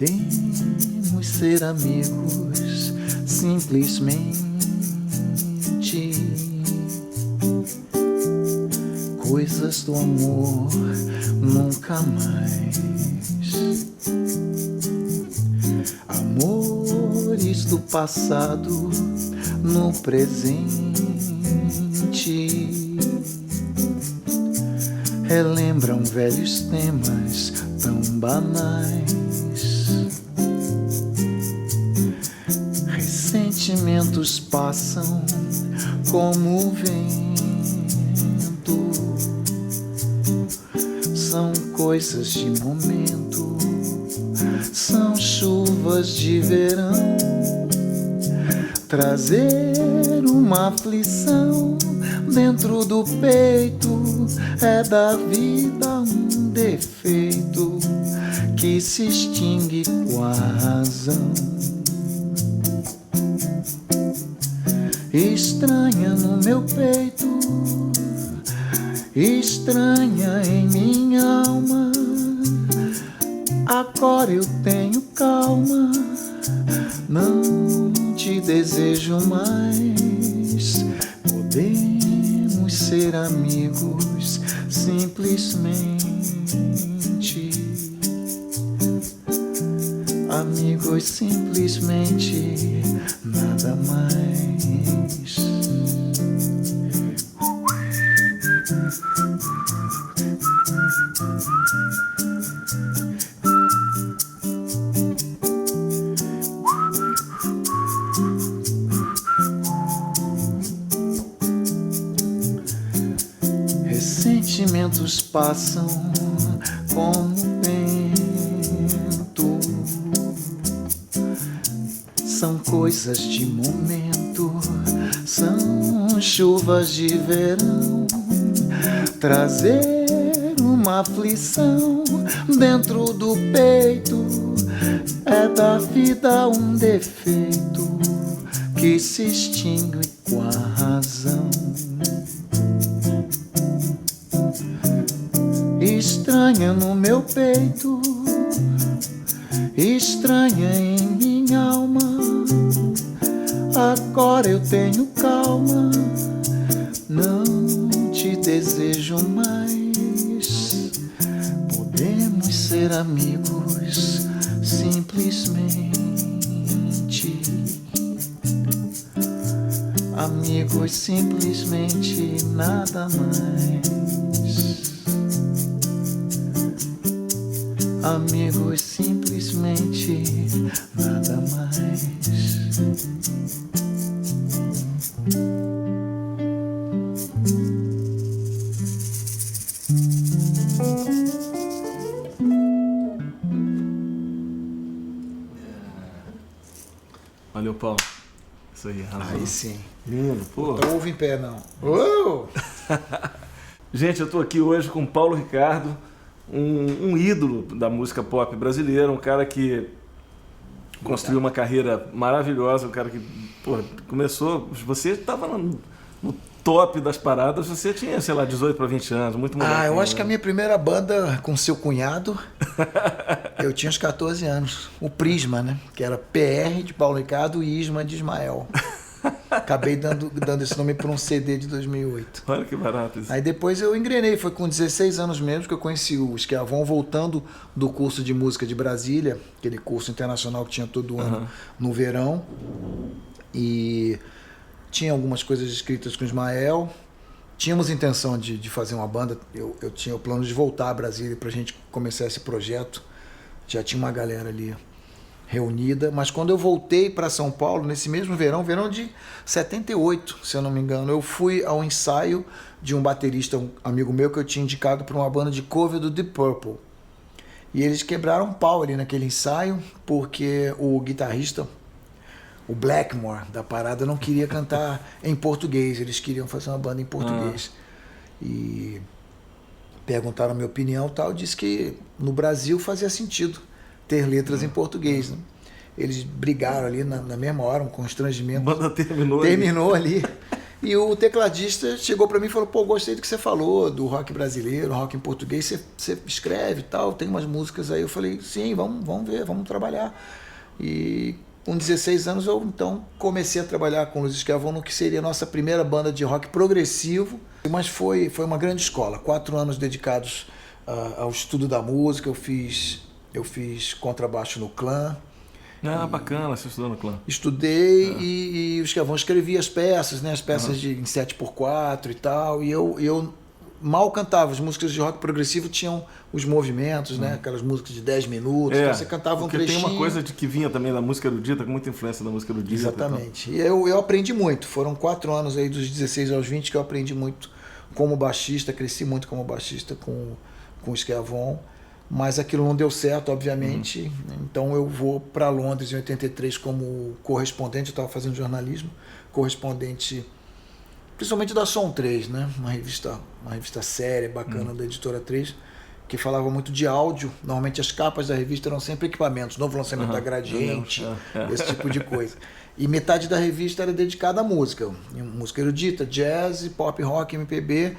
Podemos ser amigos simplesmente. Coisas do amor nunca mais. Amores do passado no presente. Relembram velhos temas tão banais. Ressentimentos passam como o vento. São coisas de momento, são chuvas de verão. Trazer uma aflição dentro do peito é da vida um defeito que se extingue com a razão. Estranha no meu peito, estranha em minha alma. Agora eu tenho calma, não te desejo mais. Podemos ser amigos simplesmente. Amigos simplesmente, nada mais. Ressentimentos passam como vento. São coisas de momento, são chuvas de verão. Trazer uma aflição dentro do peito é da vida um defeito que se extingue com a razão. Estranha no meu peito, estranha em minha alma. Agora eu tenho calma, não te desejo mais. Podemos ser amigos simplesmente. Amigos simplesmente, nada mais. Amigos simplesmente, nada mais. Valeu, Paulo. Isso aí, arrasou. Aí sim. Lindo, pô. Não ouve em pé, não. Oh! Gente, eu tô aqui hoje com o Paulo Ricardo, um ídolo da música pop brasileira, um cara que construiu uma carreira maravilhosa, um cara que, pô, começou... Você estava no top das paradas, você tinha, sei lá, 18 para 20 anos, muito moleque. Eu acho que a minha primeira banda com seu cunhado, eu tinha uns 14 anos. O Prisma, né? Que era PR de Paulo Ricardo e Isma de Ismael. Acabei dando esse nome para um CD de 2008. Olha que barato isso. Aí depois eu engrenei, foi com 16 anos mesmo que eu conheci o Esquiavon, voltando do curso de música de Brasília, aquele curso internacional que tinha todo ano no verão. E tinha algumas coisas escritas com o Ismael. Tínhamos intenção de fazer uma banda, eu tinha o plano de voltar a Brasília para a gente começar esse projeto. Já tinha uma galera ali reunida, mas quando eu voltei para São Paulo, nesse mesmo verão de 78, se eu não me engano, eu fui ao ensaio de um baterista, um amigo meu que eu tinha indicado para uma banda de cover do Deep Purple. E eles quebraram um pau ali naquele ensaio, porque o guitarrista, o Blackmore da parada, não queria cantar em português, eles queriam fazer uma banda em português. E perguntaram a minha opinião e tal, disse que no Brasil fazia sentido ter letras em português, né? Eles brigaram ali na mesma hora, um constrangimento. A banda terminou ali. E o tecladista chegou para mim e falou, pô, gostei do que você falou, do rock brasileiro, rock em português, você escreve e tal, tem umas músicas aí. Eu falei, sim, vamos ver, vamos trabalhar. E com 16 anos eu então comecei a trabalhar com Luiz Esquiavon no que seria a nossa primeira banda de rock progressivo, mas foi uma grande escola, 4 anos dedicados ao estudo da música. Eu fiz contrabaixo no Clã. Bacana, você estudou no Clã. Estudei e o Esquiavon escrevia as peças, né? As peças em 7x4 e tal, e eu mal cantava. As músicas de rock progressivo tinham os movimentos, né? Aquelas músicas de 10 minutos, então você cantava um trechinho. Tem uma coisa que vinha também da música erudita, com muita influência da música erudita. Exatamente. E eu aprendi muito. Foram 4 anos aí, dos 16 aos 20, que eu aprendi muito como baixista, cresci muito como baixista com o Esquiavon. Mas aquilo não deu certo, obviamente. Então eu vou para Londres em 83 como correspondente. Eu estava fazendo jornalismo, correspondente, principalmente da Som 3, né? Uma revista séria, bacana, da Editora 3, que falava muito de áudio. Normalmente as capas da revista eram sempre equipamentos, novo lançamento da Gradiente, esse tipo de coisa. E metade da revista era dedicada à música. Música erudita, jazz, pop, rock, MPB.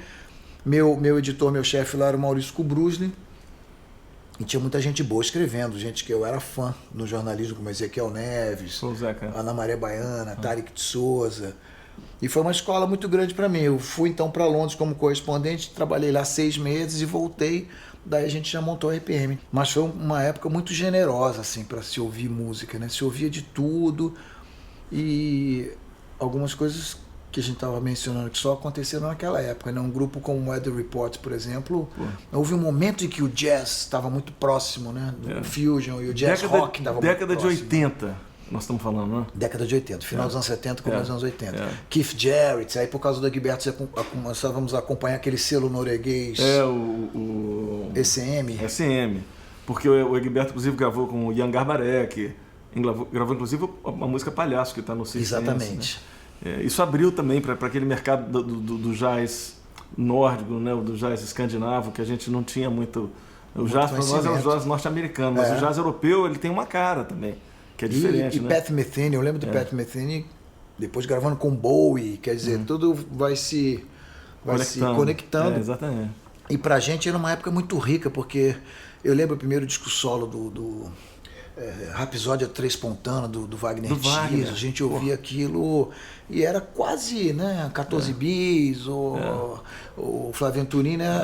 Meu editor, meu chefe lá era o Maurício Kubrusli. E tinha muita gente boa escrevendo, gente que eu era fã no jornalismo, como Ezequiel Neves, Ana Maria Baiana, Tarek de Souza. E foi uma escola muito grande para mim. Eu fui então para Londres como correspondente, trabalhei lá 6 meses e voltei. Daí a gente já montou a RPM. Mas foi uma época muito generosa assim, para se ouvir música, né? Se ouvia de tudo e algumas coisas que a gente estava mencionando que só aconteceram naquela época, né? Um grupo como o Weather Report, por exemplo, houve um momento em que o jazz estava muito próximo, né? Do fusion, e o jazz rock estava muito próximo. Década de 80, nós estamos falando, né? Década de 80, final dos anos 70, começo dos anos 80. Keith Jarrett, aí por causa do Egberto começávamos a acompanhar aquele selo norueguês. O ECM. Porque o Egberto, inclusive, gravou com o Jan Garbarek, gravou inclusive a música Palhaço, que está no Six Sense, exatamente. Né? Isso abriu também para aquele mercado do jazz nórdico, né? Do jazz escandinavo, que a gente não tinha muito. O jazz para nós é o jazz norte-americano, mas o jazz europeu ele tem uma cara também, que é diferente. E Pat Metheny, eu lembro do Pat Metheny, depois gravando com Bowie, quer dizer, tudo vai se conectando. Exatamente. E pra gente era uma época muito rica, porque eu lembro o primeiro disco solo do Rapsódia Transpontana, do Wagner Tiso. A gente ouvia aquilo e era quase, né, 14 bis, o Flávio Venturini, né,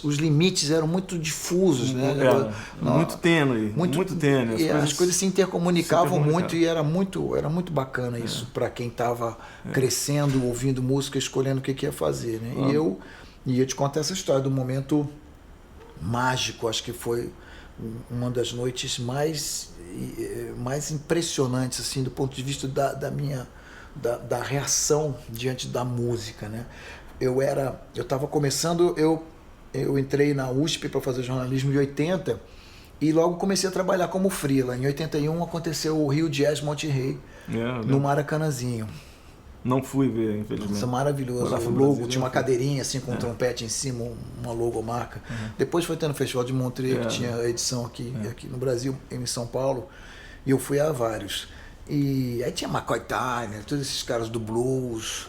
os limites eram muito difusos, né? Muito tênue. E as coisas se intercomunicavam muito e era muito bacana isso para quem estava crescendo, ouvindo música, escolhendo o que ia fazer, né? E eu ia te contar essa história do momento mágico, acho que foi uma das noites mais impressionantes assim do ponto de vista da reação diante da música, né? Eu estava começando, eu entrei na USP para fazer jornalismo em 80 e logo comecei a trabalhar como freela. Em 81 aconteceu o Rio Jazz Monterrey no Maracanãzinho. Não fui ver, infelizmente. Isso é maravilhoso. O logo tinha uma cadeirinha assim com um trompete em cima, uma logomarca. Depois foi tendo o Festival de Montreux, que tinha edição aqui no Brasil, em São Paulo, e eu fui a vários. E aí tinha McCoy Tyner, todos esses caras do blues.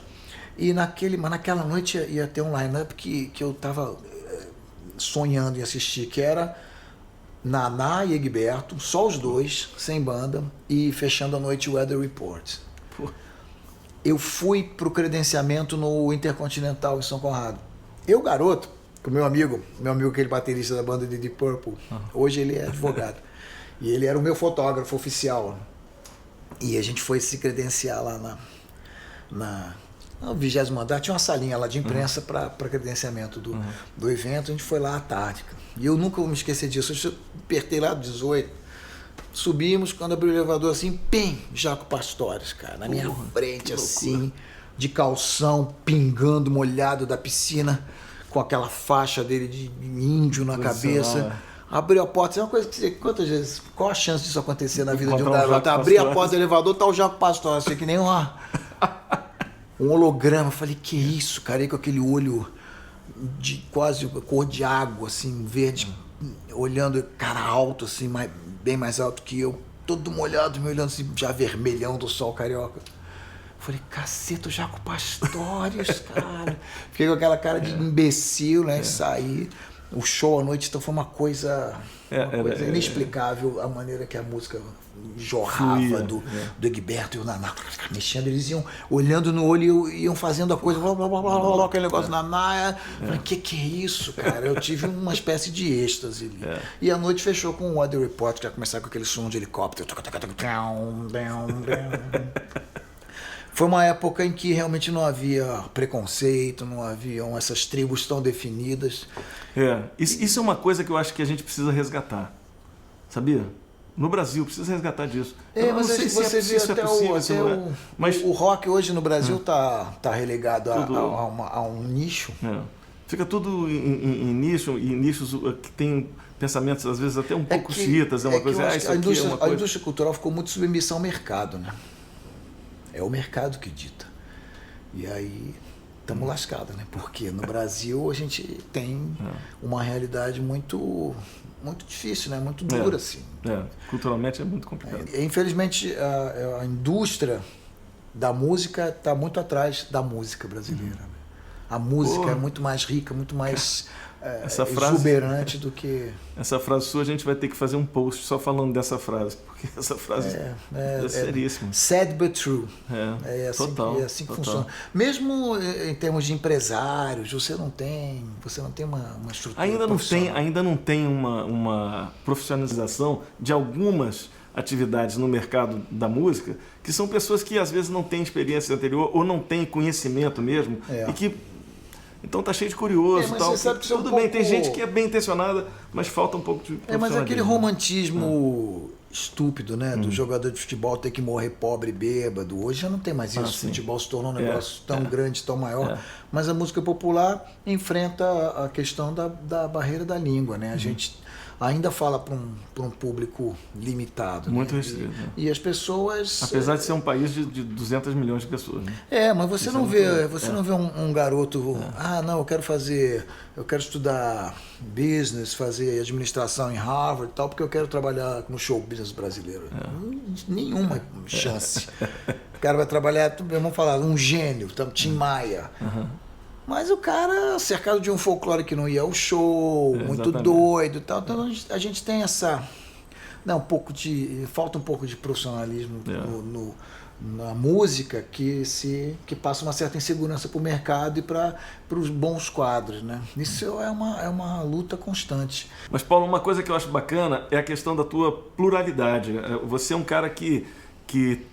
E naquela noite ia ter um line-up que eu estava sonhando em assistir, que era Naná e Egberto, só os dois, sem banda, e fechando a noite o Weather Report. Eu fui pro credenciamento no Intercontinental em São Conrado. Eu, garoto, com meu amigo, aquele baterista da banda de Deep Purple, hoje ele é advogado, e ele era o meu fotógrafo oficial. E a gente foi se credenciar lá no 20º andar, tinha uma salinha lá de imprensa para credenciamento do evento. A gente foi lá à tarde. E eu nunca vou me esquecer disso. Eu apertei lá 18, subimos, quando abriu o elevador assim, pim, Jaco Pastores, cara, na minha frente assim, de calção, pingando, molhado da piscina, com aquela faixa dele de índio na cabeça. Abriu a porta, é uma coisa que quantas vezes, qual a chance disso acontecer na vida de um garoto? Abrir a porta do elevador, tá o Jaco Pastores, assim, que nem um holograma. Eu falei, que isso, cara, aí com aquele olho de quase cor de água, assim, verde, olhando, cara alto, assim, bem mais alto que eu, todo molhado, me olhando assim, já vermelhão do sol carioca. Falei, caceta, o Jaco Pastorius, cara. Fiquei com aquela cara de imbecil, né? Saí. O show à noite então foi uma coisa inexplicável, a maneira que a música jorrava do Egberto e o Naná mexendo, eles iam olhando no olho e iam fazendo a coisa, blá, blá, blá, blá, blá, aquele negócio na Naná. Falei, que é isso, cara? Eu tive uma espécie de êxtase ali. E a noite fechou com o Weather Report, que ia começar com aquele som de helicóptero. Foi uma época em que realmente não havia preconceito, não haviam essas tribos tão definidas. Isso é uma coisa que eu acho que a gente precisa resgatar, sabia? No Brasil, precisa resgatar disso. Mas você vê até o rock hoje no Brasil tá relegado a um nicho. Fica tudo em nicho, e nichos que tem pensamentos, às vezes, até um pouco xiitas. A indústria cultural ficou muito submissa ao mercado, né? É o mercado que dita. E aí estamos lascados, né? Porque no Brasil a gente tem uma realidade muito difícil, né? Muito dura, assim. Culturalmente é muito complicado. Infelizmente, a indústria da música está muito atrás da música brasileira. Né? A música é muito mais rica, muito mais exuberante do que... Essa frase sua, a gente vai ter que fazer um post só falando dessa frase, porque essa frase é seríssima. Sad but true. É assim que funciona. Mesmo em termos de empresários, você não tem uma estrutura ainda não tem uma profissionalização de algumas atividades no mercado da música, que são pessoas que às vezes não têm experiência anterior ou não têm conhecimento mesmo, e que então tá cheio de curioso, mas tal. Você sabe que tudo bem, tem gente que é bem intencionada, mas falta um pouco de mas aquele romantismo estúpido, né, do jogador de futebol ter que morrer pobre, bêbado. Hoje já não tem mais isso. O futebol se tornou um negócio tão grande, tão maior. Mas a música popular enfrenta a questão da barreira da língua, né? A gente ainda fala para um público limitado. Muito restrito. E as pessoas... Apesar de ser um país de 200 milhões de pessoas. Né? Mas você não vê um garoto... eu quero estudar business, fazer administração em Harvard e tal, porque eu quero trabalhar no show business brasileiro. Nenhuma chance. O cara vai trabalhar, vamos falar, um gênio, Tim Maia. Mas o cara, cercado de um folclore que não ia ao show, muito doido e tal. Então a gente tem falta um pouco de profissionalismo na música que passa uma certa insegurança para o mercado e para os bons quadros, né? Isso é uma luta constante. Mas, Paulo, uma coisa que eu acho bacana é a questão da tua pluralidade. Você é um cara que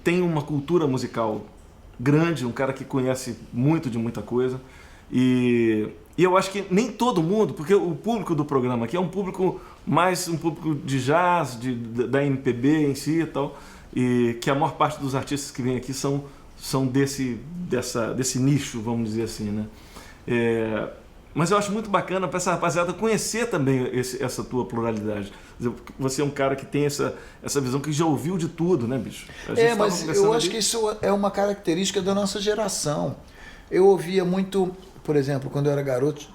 tem uma cultura musical grande, um cara que conhece muito de muita coisa. E eu acho que nem todo mundo, porque o público do programa aqui é um público de jazz, da MPB em si e tal, e que a maior parte dos artistas que vêm aqui são desse nicho, vamos dizer assim, né? Mas eu acho muito bacana para essa rapaziada conhecer também essa tua pluralidade. Você é um cara que tem essa visão, que já ouviu de tudo, né, bicho? Mas eu acho que isso é uma característica da nossa geração. Eu ouvia muito... Por exemplo, quando eu era garoto,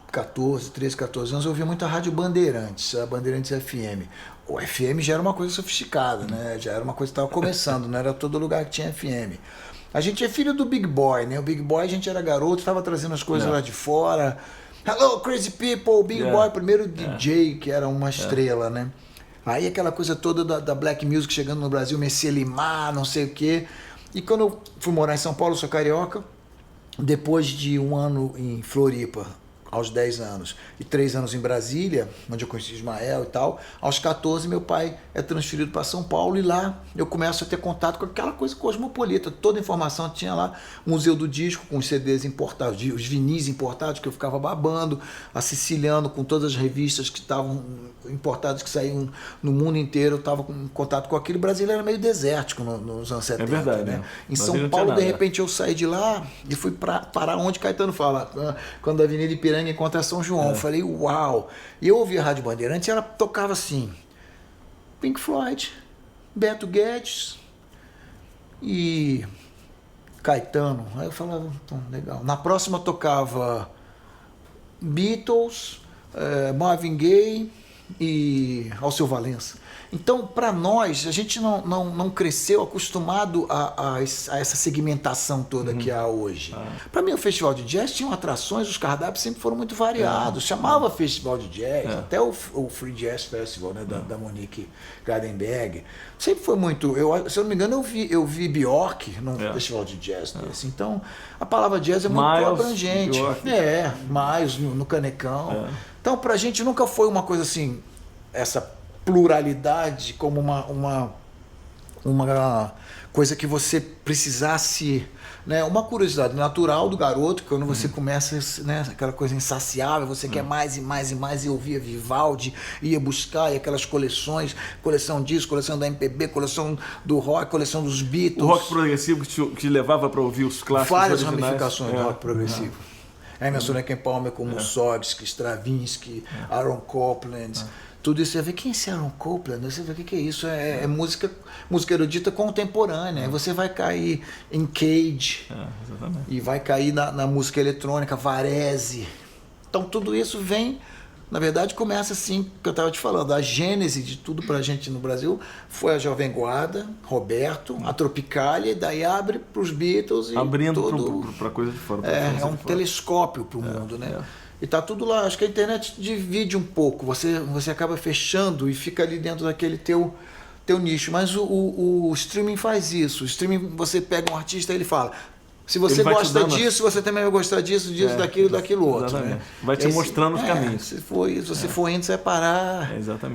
13, 14 anos, eu ouvia muito a Rádio Bandeirantes, a Bandeirantes FM. O FM já era uma coisa sofisticada, né? Já era uma coisa que estava começando, não era todo lugar que tinha FM. A gente é filho do Big Boy, né? O Big Boy, a gente era garoto, estava trazendo as coisas lá de fora. Hello, crazy people! O Big Boy, primeiro DJ, que era uma estrela, né? Aí aquela coisa toda da black music chegando no Brasil, Messias Limar, não sei o quê. E quando eu fui morar em São Paulo, eu sou carioca, depois de um ano em Floripa, aos 10 anos, e 3 anos em Brasília, onde eu conheci Ismael e tal, aos 14 meu pai é transferido para São Paulo e lá eu começo a ter contato com aquela coisa cosmopolita, toda a informação tinha lá, o Museu do Disco com os CDs importados, os vinis importados que eu ficava babando, a Siciliano com todas as revistas que estavam importadas, que saíam no mundo inteiro, eu estava em contato com aquilo. O Brasil era meio desértico nos anos 70, verdade, né? Em Brasil São Paulo, de repente, eu saí de lá e fui parar onde Caetano fala, quando a Avenida Ipiranga encontra São João. Eu falei, uau! E eu ouvi a Rádio Bandeirantes e ela tocava assim, Pink Floyd, Beto Guedes e Caetano. Aí eu falava, então, legal. Na próxima tocava Beatles, Marvin Gaye e Alceu Valença. Então, para nós, a gente não cresceu acostumado a essa segmentação toda que há hoje. Para mim, o festival de jazz tinha atrações, os cardápios sempre foram muito variados. Chamava festival de jazz, até o Free Jazz Festival, né, da Monique Gardenberg. Sempre foi muito... se eu não me engano, eu vi Bjork num festival de jazz desse. Então, a palavra jazz é muito abrangente. Mais no Canecão. Então, pra gente nunca foi uma coisa assim, essa pluralidade como uma coisa que você precisasse, né? Uma curiosidade natural do garoto, quando você começa, né, aquela coisa insaciável, você quer mais e mais e mais, e ouvia Vivaldi, ia buscar, e aquelas coleções, coleção disso, coleção da MPB, coleção do rock, coleção dos Beatles. O rock progressivo que te levava para ouvir os clássicos várias originais. ramificações do rock progressivo. Emerson Lake and Palmer, como Mussorgsky, Stravinsky, Aaron Copland, tudo isso. Você vê quem é esse Aaron Copland? Você vê o que é isso? É música erudita contemporânea. Você vai cair em Cage e vai cair na música eletrônica, Varese. Então tudo isso vem, na verdade, começa assim, que eu estava te falando, a gênese de tudo pra gente no Brasil foi a Jovem Guarda, Roberto, a Tropicália, e daí abre pros Beatles e abrindo tudo... para coisa de fora. É um telescópio pro mundo, né? E tá tudo lá. Acho que a internet divide um pouco. Você acaba fechando e fica ali dentro daquele teu nicho. Mas o streaming faz isso. O streaming, você pega um artista e ele fala... Se você gosta disso, você também vai gostar disso, daquilo outro. Né? Vai te mostrando os caminhos. Se você for indo, você vai parar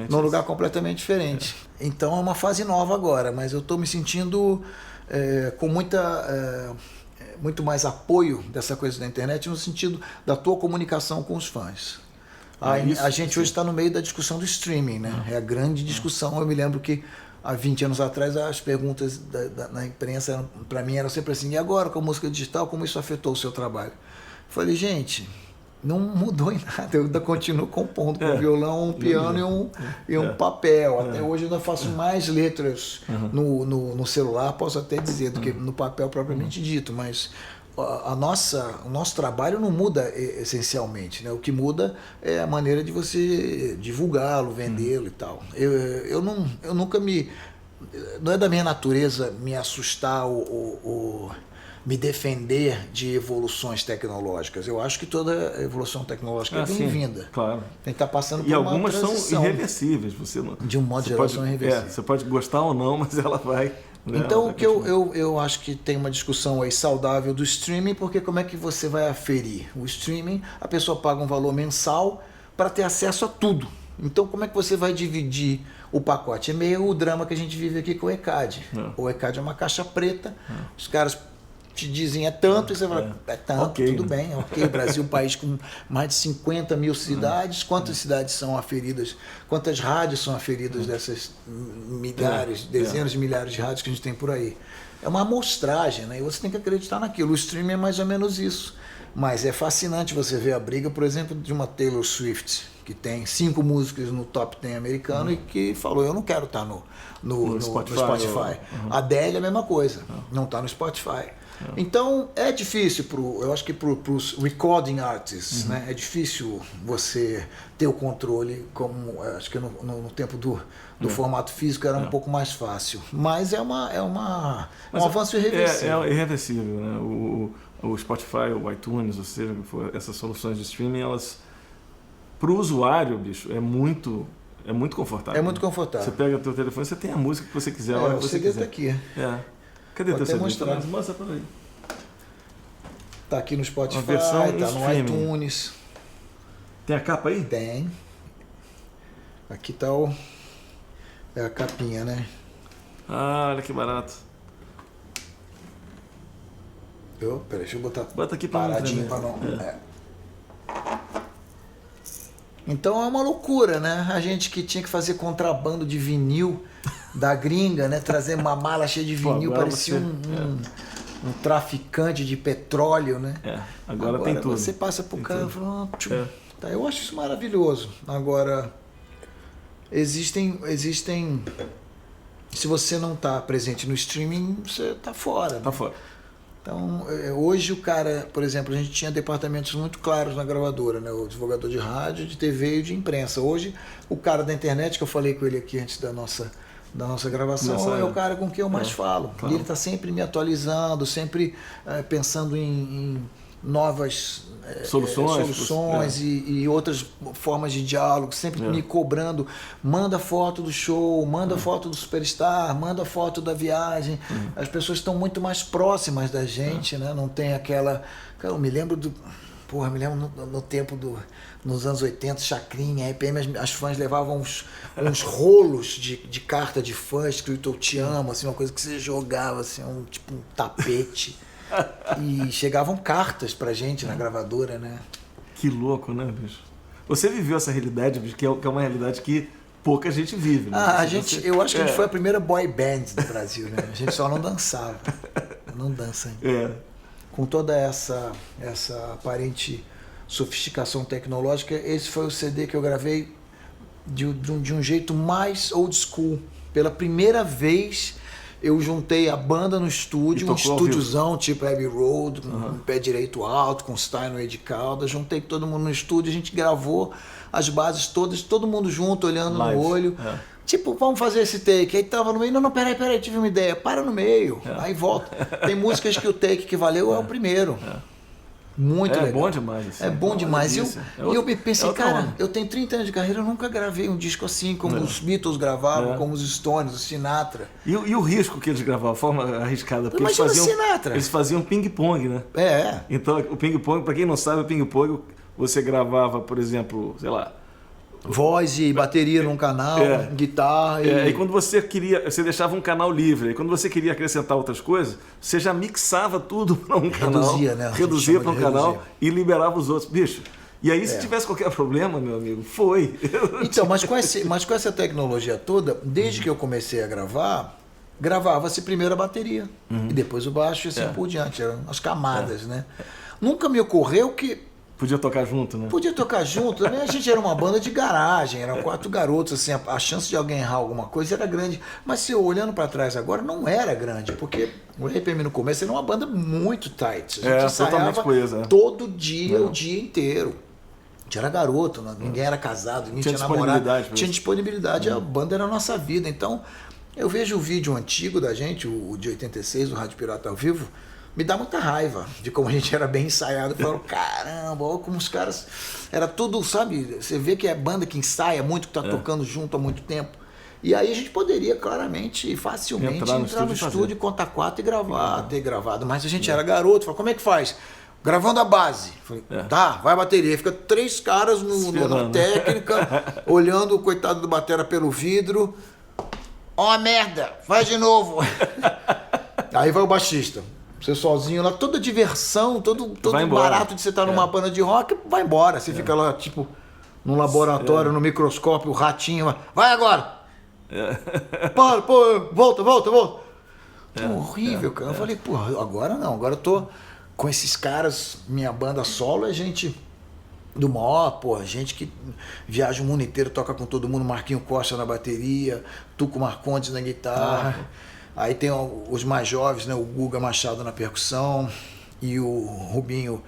num lugar completamente diferente. Então é uma fase nova agora, mas eu estou me sentindo com muito mais apoio dessa coisa da internet, no sentido da tua comunicação com os fãs. A gente hoje está no meio da discussão do streaming, né? É a grande discussão. Eu me lembro que há 20 anos atrás, as perguntas na imprensa, para mim, eram sempre assim: e agora com a música digital, como isso afetou o seu trabalho? Eu falei, gente, não mudou em nada, eu ainda continuo compondo com violão, um piano e um papel. Até hoje eu ainda faço mais letras no celular, posso até dizer, do que no papel propriamente dito, mas... o nosso trabalho não muda essencialmente, né? O que muda é a maneira de você divulgá-lo, vendê-lo e tal. Eu nunca não é da minha natureza me assustar ou me defender de evoluções tecnológicas. Eu acho que toda evolução tecnológica é bem-vinda. Claro. Tem que estar passando por uma transição. E algumas são irreversíveis. De um modo geral, são irreversíveis. Você pode gostar ou não, mas ela vai... Então, o que eu acho que tem uma discussão aí saudável do streaming, porque como é que você vai aferir? O streaming, a pessoa paga um valor mensal para ter acesso a tudo. Então, como é que você vai dividir o pacote? É meio o drama que a gente vive aqui com o ECAD. O ECAD é uma caixa preta, os caras te dizem tanto, e você fala, tanto, tudo bem, ok. Brasil, país com mais de 50 mil cidades, quantas cidades são aferidas, quantas rádios são aferidas dessas milhares, dezenas de milhares de rádios que a gente tem por aí. É uma amostragem, né? E você tem que acreditar naquilo. O streaming é mais ou menos isso. Mas é fascinante você ver a briga, por exemplo, de uma Taylor Swift, que tem 5 músicas no top 10 americano e que falou, eu não quero estar no Spotify. A Adele é a mesma coisa, não está no Spotify. Então é difícil eu acho que para os recording artists, né, é difícil você ter o controle, como acho que no tempo do formato físico era um pouco mais fácil, mas é um avanço irreversível. É irreversível, né? O Spotify, o iTunes, ou seja, essas soluções de streaming, elas para o usuário, bicho, é muito confortável. É muito confortável. Você pega o teu telefone, você tem a música que você quiser, a hora que você quiser. Tá aqui. Cadê teu CD? Mostrar. Mostra por aí. Tá aqui no Spotify, tá no iTunes. Tem a capa aí? Tem. Aqui tá a capinha, né? Olha que barato. Peraí, deixa eu botar aqui paradinho para não... Então é uma loucura, né? A gente que tinha que fazer contrabando de vinil da gringa, né? Trazer uma mala cheia de vinil, parecia um traficante de petróleo, né? Agora tem tudo. Você passa pro cara e fala, tá, eu acho isso maravilhoso. Agora, existem... Se você não tá presente no streaming, você tá fora. Tá né? fora. Então, hoje o cara, por exemplo, a gente tinha departamentos muito claros na gravadora, né? O advogador de rádio, de TV e de imprensa. Hoje, o cara da internet, que eu falei com ele aqui antes da nossa gravação, é o cara com quem eu mais falo. Claro. E ele está sempre me atualizando, sempre pensando em novas soluções e outras formas de diálogo, sempre me cobrando. Manda foto do show, manda foto do Superstar, manda foto da viagem. As pessoas estão muito mais próximas da gente, né? Não tem aquela... Cara, eu me lembro no tempo nos anos 80, Chacrinha, EPM, as fãs levavam uns rolos de carta de fã escrito "Eu te amo", assim, uma coisa que você jogava, assim, tipo um tapete. E chegavam cartas pra gente na gravadora, né? Que louco, né, bicho? Você viveu essa realidade, bicho, que é uma realidade que pouca gente vive, né? Eu acho que a gente foi a primeira boy band do Brasil, né? A gente só não dançava. Não dança ainda. Com toda essa aparente sofisticação tecnológica, esse foi o CD que eu gravei de um jeito mais old school. Pela primeira vez eu juntei a banda no estúdio, um estúdiozão tipo Abbey Road, com um pé direito alto, com Steinway de cauda. Juntei todo mundo no estúdio, a gente gravou as bases todas, todo mundo junto, olhando no olho. Tipo, vamos fazer esse take. Aí tava no meio, não, peraí, tive uma ideia. Para no meio, aí volta. Tem músicas que o take que valeu é o primeiro. Muito legal. É bom demais. Assim. É bom demais. E eu me pensei, cara, eu tenho 30 anos de carreira, eu nunca gravei um disco assim, como os Beatles gravavam, como os Stones, o Sinatra. E o risco que eles gravavam, a forma arriscada. Porque imagina o Sinatra. Eles faziam ping-pong, né? Então, o ping-pong, pra quem não sabe, o ping-pong, você gravava, por exemplo, sei lá, voz e bateria num canal, guitarra e quando você deixava um canal livre. E quando você queria acrescentar outras coisas, você já mixava tudo para um canal. Reduzia para um canal e liberava os outros. Bicho, e aí se tivesse qualquer problema, meu amigo, foi. Então, mas com essa tecnologia toda, desde que eu comecei a gravar, gravava-se primeiro a bateria e depois o baixo e assim por diante. Eram as camadas, né? Nunca me ocorreu que podia tocar junto, né? Podia tocar junto. Também a gente era uma banda de garagem, eram 4 garotos, assim, a chance de alguém errar alguma coisa era grande. Mas se eu olhando para trás agora, não era grande, porque o RPM no começo era uma banda muito tight. A gente ensaiava todo dia, o dia inteiro. A gente era garoto, ninguém era casado, ninguém tinha namorado. Tinha disponibilidade, a banda era a nossa vida. Então, eu vejo o vídeo antigo da gente, o de 86, o Rádio Pirata ao Vivo, me dá muita raiva de como a gente era bem ensaiado. Eu falo, caramba, olha como os caras... Era tudo, sabe? Você vê que é banda que ensaia muito, que tá tocando junto há muito tempo. E aí a gente poderia claramente e facilmente entrar no estúdio, contar 4 e gravar, ter gravado. Mas a gente era garoto, falou, como é que faz? Gravando a base. Falei, tá, vai a bateria. Fica 3 caras na técnica, olhando o coitado do batera pelo vidro. Ó, merda, faz de novo. Aí vai o baixista. Você sozinho lá, toda diversão, todo barato de você estar numa banda de rock, vai embora. Você fica lá, tipo, num laboratório, no microscópio, o ratinho, vai agora! Para, volta. Horrível, cara. Eu falei, porra, agora não, agora eu tô com esses caras, minha banda solo é gente do maior, gente que viaja o mundo inteiro, toca com todo mundo, Marquinho Costa na bateria, Tuco Marcondes na guitarra. Aí tem os mais jovens, né? O Guga Machado na percussão e o Rubinho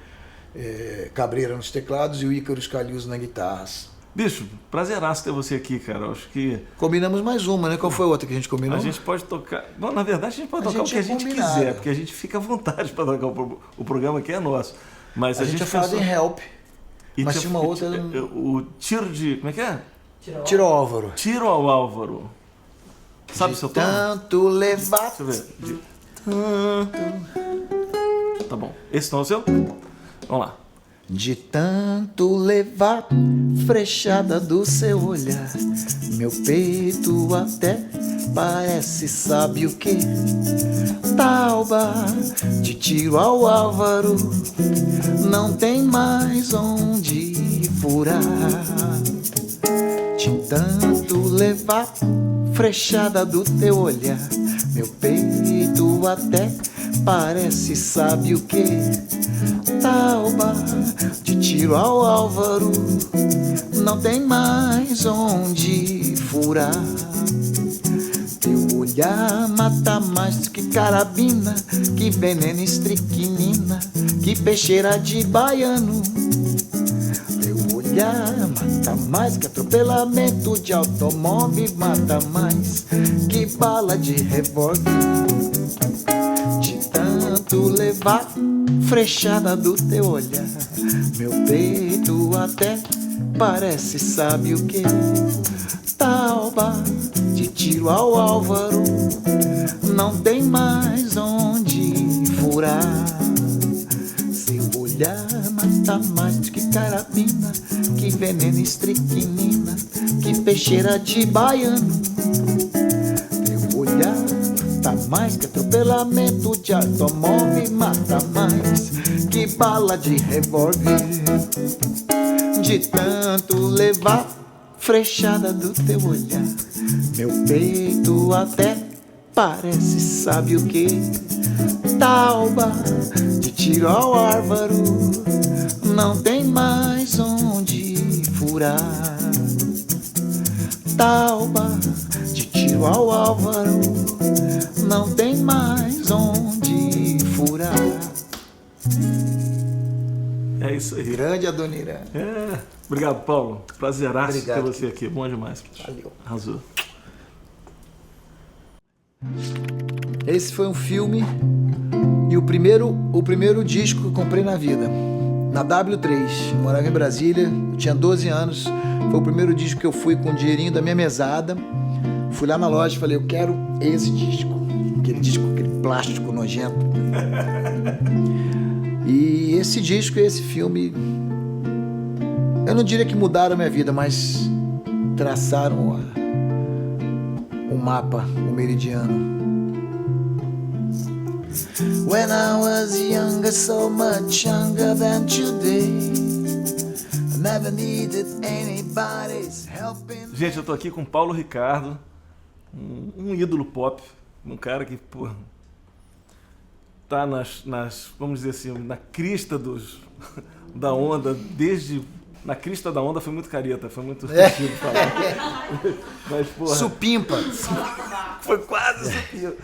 Cabreira nos teclados e o Ícaro Scaliuso na guitarras. Bicho, prazeraço ter você aqui, cara. Eu acho que... Combinamos mais uma, né? Qual foi a outra que a gente combinou? A gente pode tocar... Bom, na verdade, a gente pode tocar o que a gente quiser, porque a gente fica à vontade para tocar o programa que é nosso. Mas a gente tinha falado em Help, mas tinha uma outra... O tiro de... Como é que é? Tiro ao Álvaro. Tiro ao Álvaro. Sabe o seu tom? Tanto levar. Deixa eu ver. Tá bom. Esse tom é o seu? Vamos lá. De tanto levar frechada do seu olhar, meu peito até parece, sabe o que? Tauba de tiro ao Álvaro, não tem mais onde furar. De tanto levar frechada do teu olhar, meu peito até parece, sabe o que? Tauba de tiro ao Álvaro, não tem mais onde furar. Teu olho olhar mata mais do que carabina, que veneno estricnina, que peixeira de baiano. Teu olhar mata mais que atropelamento de automóvel, mata mais que bala de revólver. De tanto levar frechada do teu olhar, meu peito até parece, sabe o que? Tauba de tiro ao Álvaro, não tem mais onde furar. Seu olhar mata mais do que carabina, que veneno estricnina, que peixeira de baiano. Teu olhar mata mais que atropelamento de automóvel, mata mais que bala de revólver. De tanto levar frechada do teu olhar, meu peito até parece, sabe o que? Tauba de tiro ao Álvaro, não tem mais onde furar. Tauba de tiro ao Álvaro, não tem mais onde furar. É isso aí. Grande Adoniran. Obrigado, Paulo. Prazeraço ter Obrigado, você aqui. Bom demais. Valeu. Arrasou. Esse foi um filme e o primeiro disco que eu comprei na vida. Na W3. Eu morava em Brasília, eu tinha 12 anos. Foi o primeiro disco que eu fui com o dinheirinho da minha mesada. Fui lá na loja e falei, eu quero esse disco. Aquele disco, aquele plástico nojento. E esse disco e esse filme, eu não diria que mudaram a minha vida, mas traçaram o mapa, o meridiano. When I was younger, so much younger than today, I never needed anybody's help. Gente, eu tô aqui com Paulo Ricardo, um ídolo pop, um cara que, pô, tá vamos dizer assim, na crista da onda, na crista da onda foi muito careta, foi muito sentido falar. Mas, porra, Supimpa. foi quase supimpa.